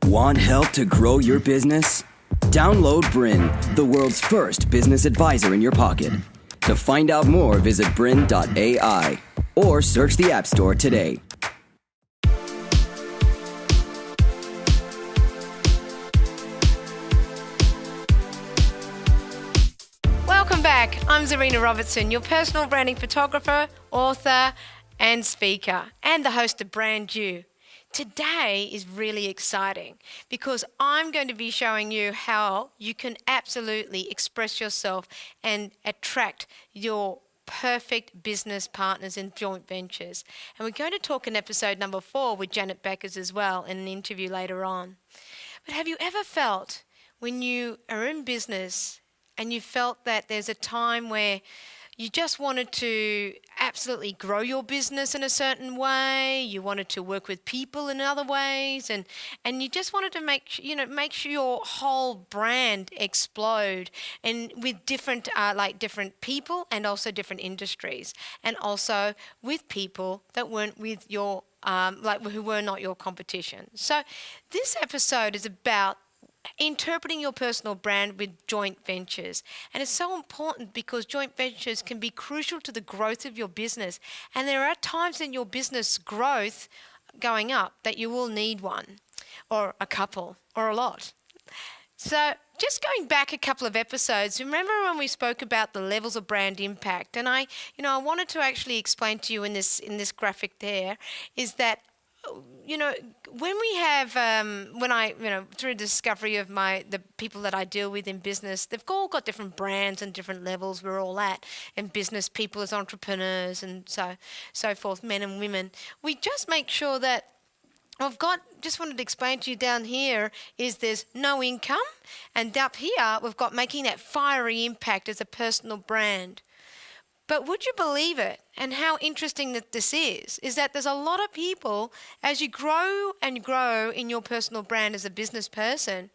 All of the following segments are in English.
Want help to grow your business? Download Bryn, the world's first business advisor in your pocket. To find out more, visit bryn.ai or search the App Store today. Welcome back. I'm Zahrina Robertson, your personal branding photographer, author, and speaker, and the host of Brand You. Today is really exciting because I'm going to be showing you how you can absolutely express yourself and attract your perfect business partners in joint ventures. And we're going to talk in episode number 4 with Janet Beckers as well in an interview later on. But have you ever felt when you are in business and you felt that there's a time where you just wanted to absolutely grow your business in a certain way, you wanted to work with people in other ways, and you just wanted to make sure your whole brand explode, and with different people and also different industries, and also with people that weren't with your who were not your competition. So this episode is about interpreting your personal brand with joint ventures. And it's so important because joint ventures can be crucial to the growth of your business. And there are times in your business growth going up that you will need one, or a couple, or a lot. So just going back a couple of episodes, remember when we spoke about the levels of brand impact? And I wanted to actually explain to you in this graphic there is that when we have, through the discovery of the people that I deal with in business, they've all got different brands and different levels we're all at in business, people as entrepreneurs and so forth, men and women. We just make sure that just wanted to explain to you down here is there's no income, and up here we've got making that fiery impact as a personal brand. But would you believe it, and how interesting that this is that there's a lot of people, as you grow and grow in your personal brand as a business person,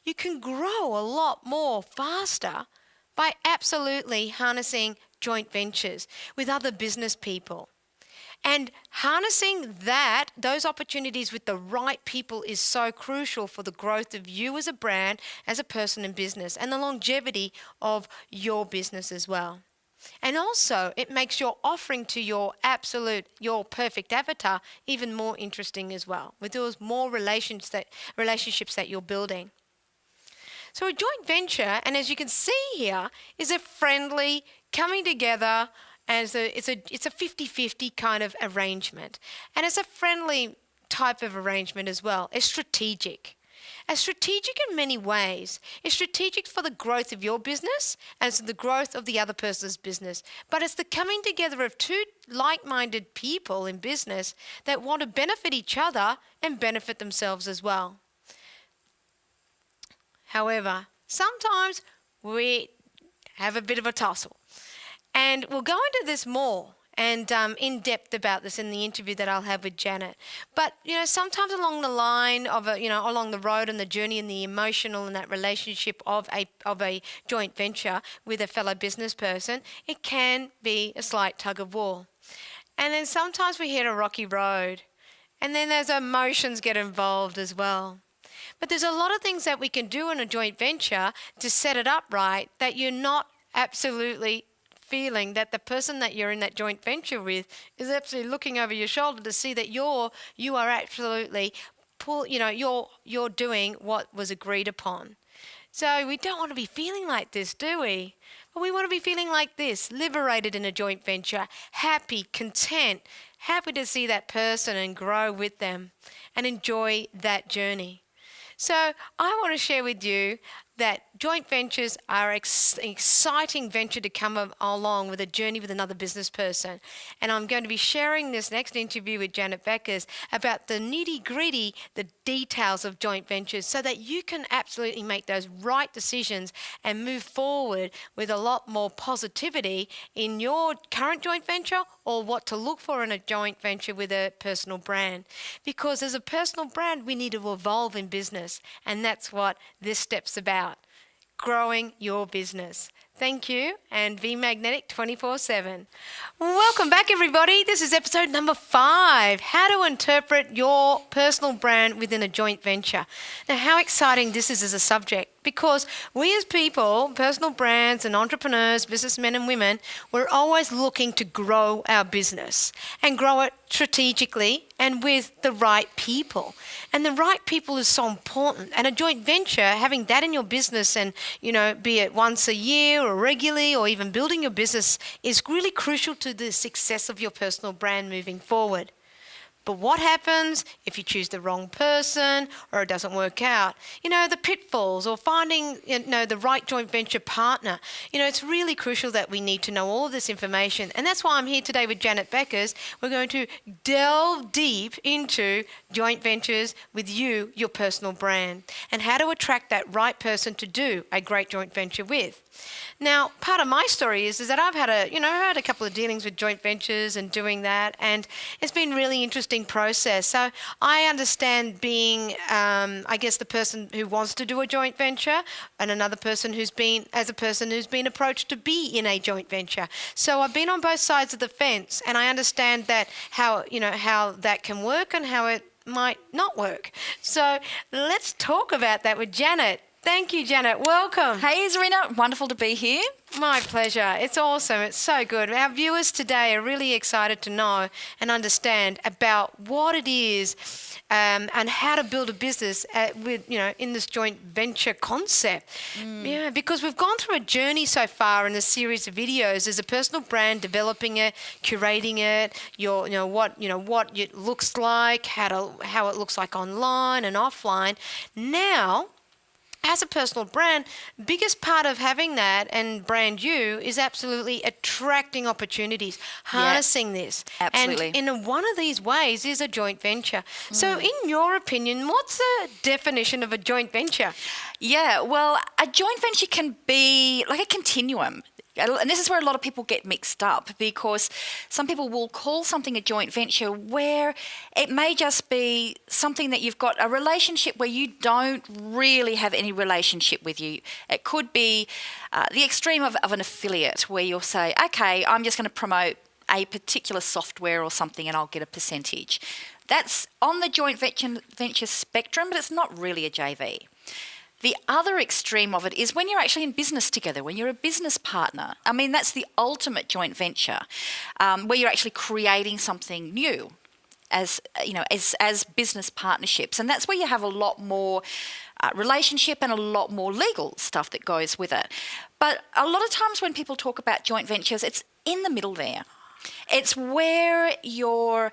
you can grow a lot more faster by absolutely harnessing joint ventures with other business people. And harnessing those opportunities with the right people is so crucial for the growth of you as a brand, as a person in business, and the longevity of your business as well. And also, it makes your offering to your perfect avatar even more interesting as well, with those more relationships that you're building. So a joint venture, and as you can see here, is a friendly coming together, and it's a 50-50 kind of arrangement. And it's a friendly type of arrangement as well. It's strategic. It's strategic in many ways. It's strategic for the growth of your business and it's the growth of the other person's business. But it's the coming together of two like-minded people in business that want to benefit each other and benefit themselves as well. However, sometimes we have a bit of a tussle. And we'll go into this more and in depth about this in the interview that I'll have with Janet. But sometimes along the line of along the road and the journey and the emotional and that relationship of a joint venture with a fellow business person, it can be a slight tug of war. And then sometimes we hit a rocky road, and then there's emotions get involved as well. But there's a lot of things that we can do in a joint venture to set it up right, that you're not absolutely feeling that the person that you're in that joint venture with is absolutely looking over your shoulder to see that you are absolutely you're doing what was agreed upon. So we don't want to be feeling like this, do we? But we want to be feeling like this, liberated in a joint venture, happy, content, happy to see that person and grow with them and enjoy that journey. So I want to share with you that joint ventures are an exciting venture to come along with a journey with another business person. And I'm going to be sharing this next interview with Janet Beckers about the nitty-gritty, the details of joint ventures, so that you can absolutely make those right decisions and move forward with a lot more positivity in your current joint venture or what to look for in a joint venture with a personal brand. Because as a personal brand, we need to evolve in business, and that's what this step's about. Growing your business. Thank you, and be magnetic 24/7. Welcome back, everybody. This is episode number 5, how to interpret your personal brand within a joint venture. Now, how exciting this is as a subject, because we as people, personal brands and entrepreneurs, businessmen and women, we're always looking to grow our business and grow it strategically and with the right people. And the right people is so important. And a joint venture, having that in your business and, be it once a year or regularly or even building your business, is really crucial to the success of your personal brand moving forward. But what happens if you choose the wrong person or it doesn't work out? The pitfalls or finding, the right joint venture partner. It's really crucial that we need to know all of this information. And that's why I'm here today with Janet Beckers. We're going to delve deep into joint ventures with you, your personal brand, and how to attract that right person to do a great joint venture with. Now, part of my story is that I've had a couple of dealings with joint ventures and doing that, and it's been a really interesting process. So I understand being, the person who wants to do a joint venture, and another person who's been approached to be in a joint venture. So I've been on both sides of the fence, and I understand that how that can work and how it might not work. So let's talk about that with Janet. Thank you, Janet. Welcome. Hey, Zahrina. Wonderful to be here. My pleasure. It's awesome. It's so good. Our viewers today are really excited to know and understand about what it is and how to build a business in this joint venture concept. Yeah, because we've gone through a journey so far in this series of videos as a personal brand, developing it, curating it, what it looks like, how it looks like online and offline. Now, as a personal brand, biggest part of having that and brand you is absolutely attracting opportunities, harnessing this. Absolutely. And in one of these ways is a joint venture. So in your opinion, what's the definition of a joint venture? Yeah, well, a joint venture can be like a continuum. And this is where a lot of people get mixed up, because some people will call something a joint venture where it may just be something that you've got a relationship where you don't really have any relationship with you. It could be the extreme of an affiliate where you'll say, okay, I'm just going to promote a particular software or something and I'll get a percentage. That's on the joint venture spectrum, but it's not really a JV. The other extreme of it is when you're actually in business together, when you're a business partner. I mean, that's the ultimate joint venture, where you're actually creating something new as business partnerships. And that's where you have a lot more relationship and a lot more legal stuff that goes with it. But a lot of times when people talk about joint ventures, it's in the middle there. It's where you're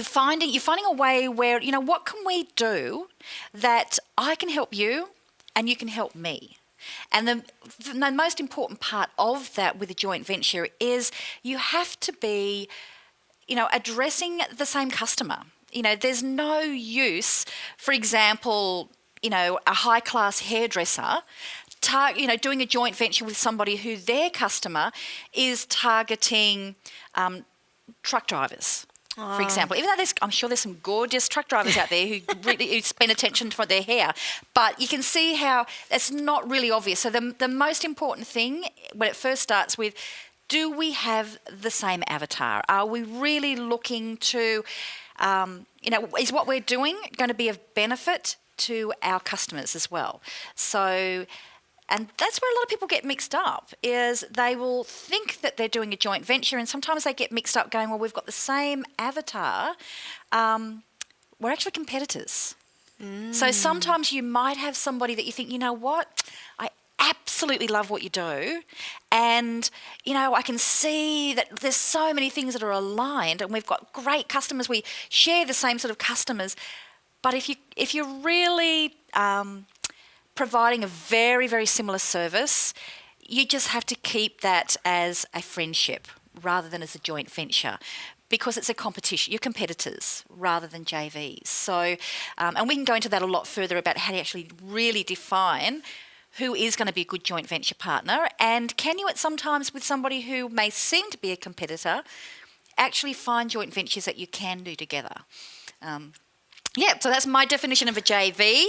finding a way where, what can we do that I can help you and you can help me? And the most important part of that with a joint venture is you have to be, addressing the same customer. There's no use, for example, a high-class hairdresser doing a joint venture with somebody who their customer is targeting truck drivers. For example, even though I'm sure there's some gorgeous truck drivers out there who spend attention for their hair, but you can see how it's not really obvious. So the most important thing when it first starts with, do we have the same avatar? Are we really looking to, is what we're doing going to be of benefit to our customers as well? So. And that's where a lot of people get mixed up, is they will think that they're doing a joint venture, and sometimes they get mixed up going, well, we've got the same avatar. We're actually competitors. So sometimes you might have somebody that you think, you know what, I absolutely love what you do, and, I can see that there's so many things that are aligned, and we've got great customers. We share the same sort of customers. But if you're really providing a very, very similar service, you just have to keep that as a friendship rather than as a joint venture, because it's a competition. You're competitors rather than JVs. So, and we can go into that a lot further about how to actually really define who is going to be a good joint venture partner, and can you at sometimes with somebody who may seem to be a competitor actually find joint ventures that you can do together. So that's my definition of a JV.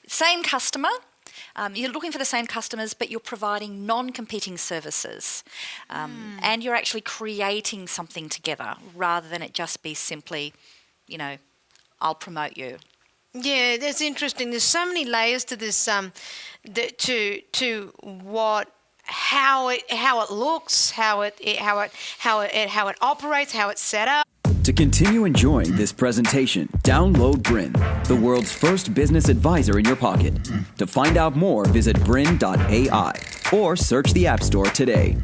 Same customer, You're looking for the same customers, but you're providing non-competing services. And you're actually creating something together rather than it just be simply, I'll promote you. Yeah, that's interesting. There's so many layers to this. How it looks, how it operates, how it's set up. To continue enjoying this presentation, download Bryn, the world's first business advisor in your pocket. To find out more, visit bryn.ai or search the App Store today.